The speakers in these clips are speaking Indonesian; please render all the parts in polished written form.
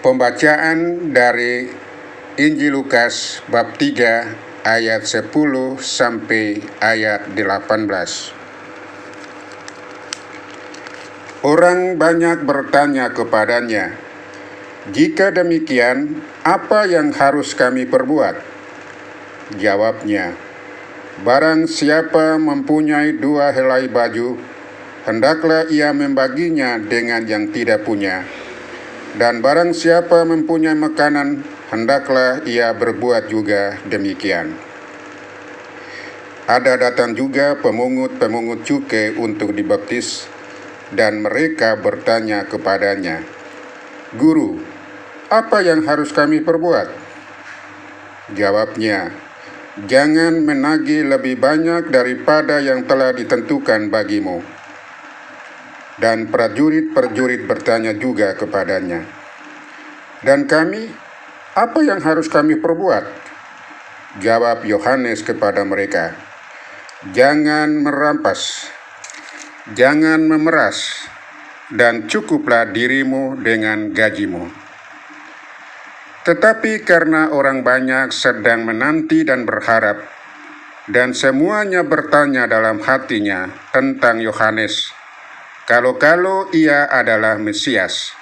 Pembacaan dari Injil Lukas bab 3 ayat 10 sampai ayat 18. Orang banyak bertanya kepadanya, "Jika demikian, apa yang harus kami perbuat?" Jawabnya, "Barang siapa mempunyai 2 helai baju, hendaklah ia membaginya dengan yang tidak punya. Dan barang siapa mempunyai makanan, hendaklah ia berbuat juga demikian." Ada datang juga pemungut-pemungut cukai untuk dibaptis, dan mereka bertanya kepadanya, "Guru, apa yang harus kami perbuat?" Jawabnya, "Jangan menagih lebih banyak daripada yang telah ditentukan bagimu." Dan prajurit-prajurit bertanya juga kepadanya, "Dan kami, apa yang harus kami perbuat?" Jawab Yohanes kepada mereka, "Jangan merampas, jangan memeras, dan cukuplah dirimu dengan gajimu." Tetapi karena orang banyak sedang menanti dan berharap, dan semuanya bertanya dalam hatinya tentang Yohanes, kalau ia adalah Mesias.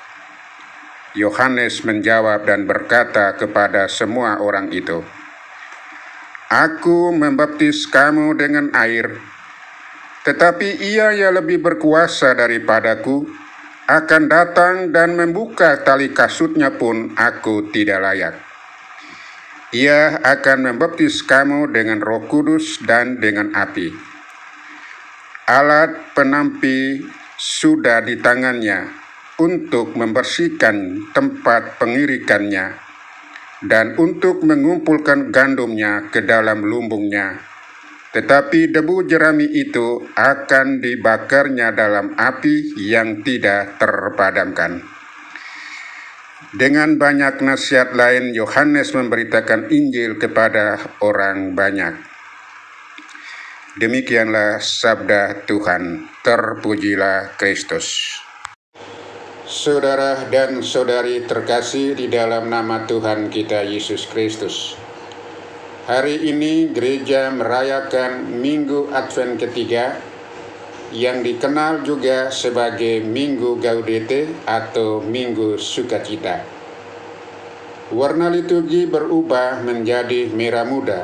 Yohanes menjawab dan berkata kepada semua orang itu, "Aku membaptis kamu dengan air, tetapi ia yang lebih berkuasa daripadaku akan datang dan membuka tali kasutnya pun aku tidak layak. Ia akan membaptis kamu dengan Roh Kudus dan dengan api. Alat penampi sudah di tangannya untuk membersihkan tempat pengirikannya dan untuk mengumpulkan gandumnya ke dalam lumbungnya. Tetapi debu jerami itu akan dibakarnya dalam api yang tidak terpadamkan." Dengan banyak nasihat lain, Yohanes memberitakan Injil kepada orang banyak. Demikianlah sabda Tuhan. Terpujilah Kristus. Saudara dan saudari terkasih di dalam nama Tuhan kita Yesus Kristus, hari ini gereja merayakan Minggu Advent ketiga yang dikenal juga sebagai Minggu Gaudete atau Minggu Sukacita. Warna liturgi berubah menjadi merah muda,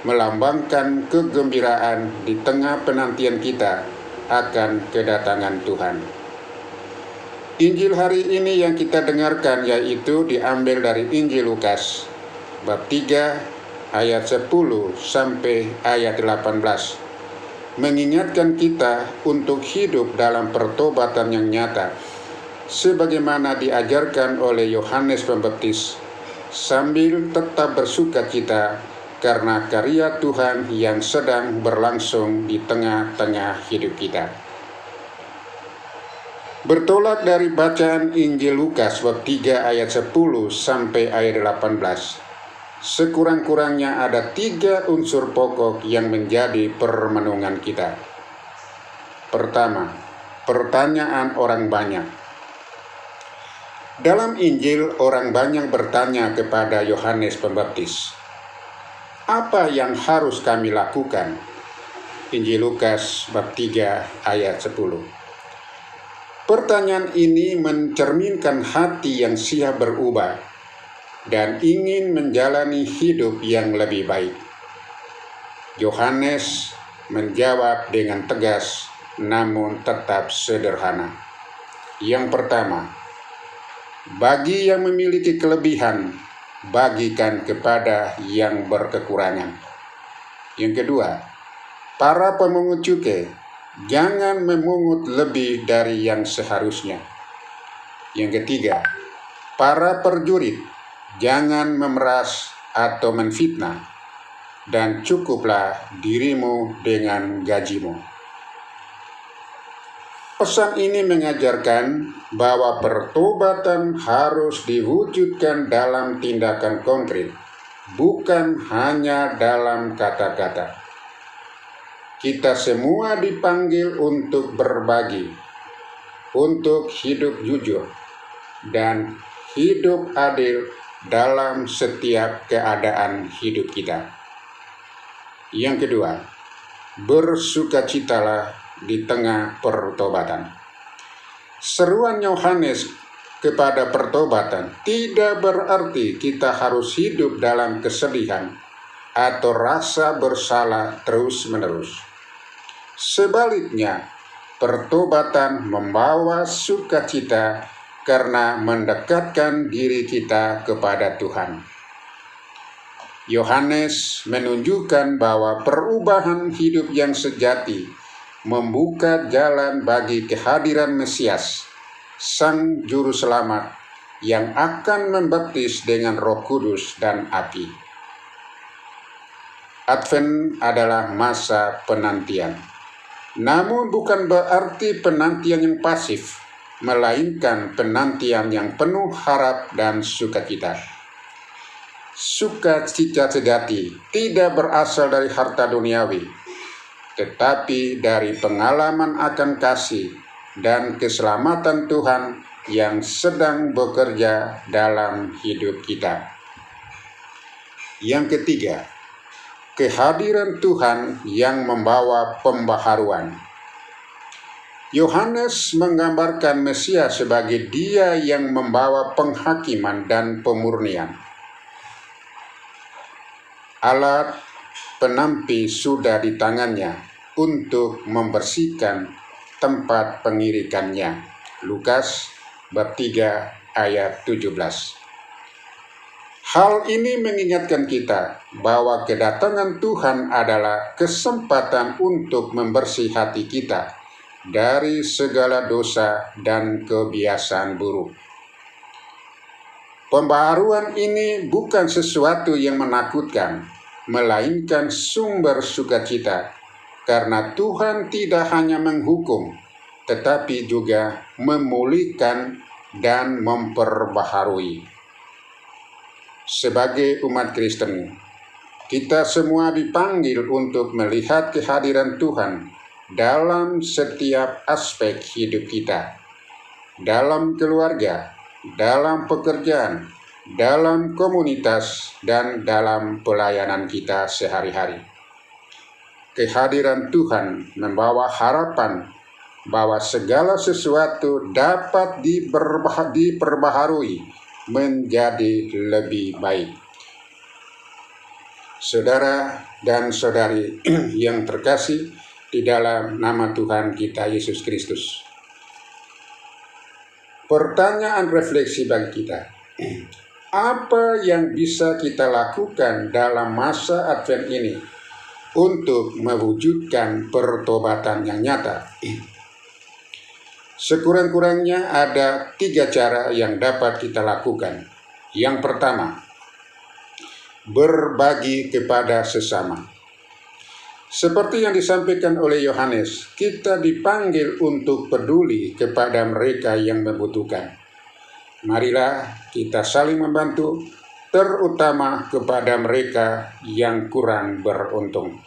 melambangkan kegembiraan di tengah penantian kita akan kedatangan Tuhan. Injil hari ini yang kita dengarkan yaitu diambil dari Injil Lukas bab 3 ayat 10 sampai ayat 18, mengingatkan kita untuk hidup dalam pertobatan yang nyata sebagaimana diajarkan oleh Yohanes Pembaptis, sambil tetap bersukacita karena karya Tuhan yang sedang berlangsung di tengah-tengah hidup kita. Bertolak dari bacaan Injil Lukas bab 3 ayat 10 sampai ayat 18, sekurang-kurangnya ada 3 unsur pokok yang menjadi permenungan kita. Pertama, pertanyaan orang banyak. Dalam Injil, orang banyak bertanya kepada Yohanes Pembaptis, "Apa yang harus kami lakukan?" Injil Lukas bab 3 ayat 10. Pertanyaan ini mencerminkan hati yang siap berubah dan ingin menjalani hidup yang lebih baik. Yohanes menjawab dengan tegas namun tetap sederhana. Yang pertama, bagi yang memiliki kelebihan, bagikan kepada yang berkekurangan. Yang kedua, para pemungut cukai, jangan memungut lebih dari yang seharusnya. Yang ketiga, para prajurit, jangan memeras atau menfitnah, dan cukuplah dirimu dengan gajimu. Pesan ini mengajarkan bahwa pertobatan harus diwujudkan dalam tindakan konkret, bukan hanya dalam kata-kata. Kita semua dipanggil untuk berbagi, untuk hidup jujur, dan hidup adil dalam setiap keadaan hidup kita. Yang kedua, bersukacitalah di tengah pertobatan. Seruan Yohanes kepada pertobatan tidak berarti kita harus hidup dalam kesedihan atau rasa bersalah terus-menerus. Sebaliknya, pertobatan membawa sukacita karena mendekatkan diri kita kepada Tuhan. Yohanes menunjukkan bahwa perubahan hidup yang sejati membuka jalan bagi kehadiran Mesias, Sang Juru Selamat, yang akan membaptis dengan Roh Kudus dan api. Advent adalah masa penantian, namun bukan berarti penantian yang pasif, melainkan penantian yang penuh harap dan sukacita. Sukacita sejati tidak berasal dari harta duniawi, tetapi dari pengalaman akan kasih dan keselamatan Tuhan yang sedang bekerja dalam hidup kita. Yang ketiga, kehadiran Tuhan yang membawa pembaharuan. Yohanes menggambarkan Mesias sebagai Dia yang membawa penghakiman dan pemurnian. Alat penampi sudah di tangannya untuk membersihkan tempat pengirikannya. Lukas bab 3 ayat 17. Hal ini mengingatkan kita bahwa kedatangan Tuhan adalah kesempatan untuk membersih hati kita dari segala dosa dan kebiasaan buruk. Pembaharuan ini bukan sesuatu yang menakutkan, melainkan sumber sukacita, karena Tuhan tidak hanya menghukum, tetapi juga memulihkan dan memperbaharui. Sebagai umat Kristen, kita semua dipanggil untuk melihat kehadiran Tuhan dalam setiap aspek hidup kita, dalam keluarga, dalam pekerjaan, dalam komunitas, dan dalam pelayanan kita sehari-hari. Kehadiran Tuhan membawa harapan bahwa segala sesuatu dapat diperbaharui menjadi lebih baik. Saudara dan saudari yang terkasih di dalam nama Tuhan kita Yesus Kristus, pertanyaan refleksi bagi kita, apa yang bisa kita lakukan dalam masa Advent ini untuk mewujudkan pertobatan yang nyata? Sekurang-kurangnya ada 3 cara yang dapat kita lakukan. Yang pertama, berbagi kepada sesama. Seperti yang disampaikan oleh Yohanes, kita dipanggil untuk peduli kepada mereka yang membutuhkan. Marilah kita saling membantu, terutama kepada mereka yang kurang beruntung.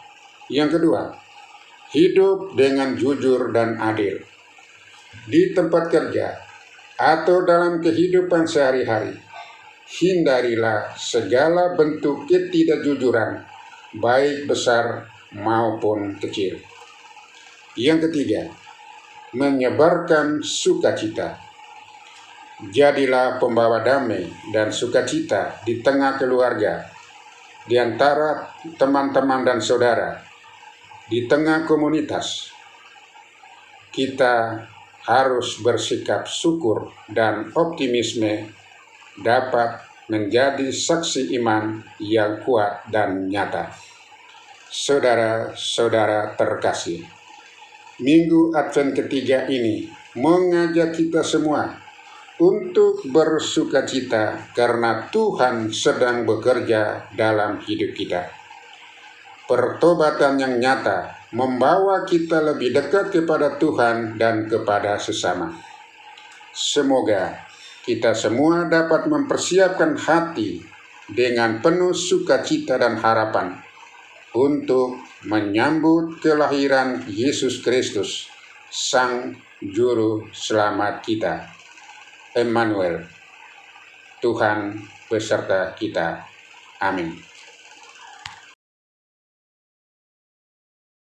Yang kedua, hidup dengan jujur dan adil. Di tempat kerja atau dalam kehidupan sehari-hari, hindarilah segala bentuk ketidakjujuran, baik besar maupun kecil. Yang ketiga, menyebarkan sukacita. Jadilah pembawa damai dan sukacita di tengah keluarga, di antara teman-teman dan saudara, di tengah komunitas. Kita harus bersikap syukur dan optimisme dapat menjadi saksi iman yang kuat dan nyata. Saudara-saudara terkasih, Minggu Advent ketiga ini mengajak kita semua untuk bersukacita karena Tuhan sedang bekerja dalam hidup kita. Pertobatan yang nyata membawa kita lebih dekat kepada Tuhan dan kepada sesama. Semoga kita semua dapat mempersiapkan hati dengan penuh sukacita dan harapan untuk menyambut kelahiran Yesus Kristus, Sang Juru Selamat kita, Emmanuel. Tuhan beserta kita. Amin.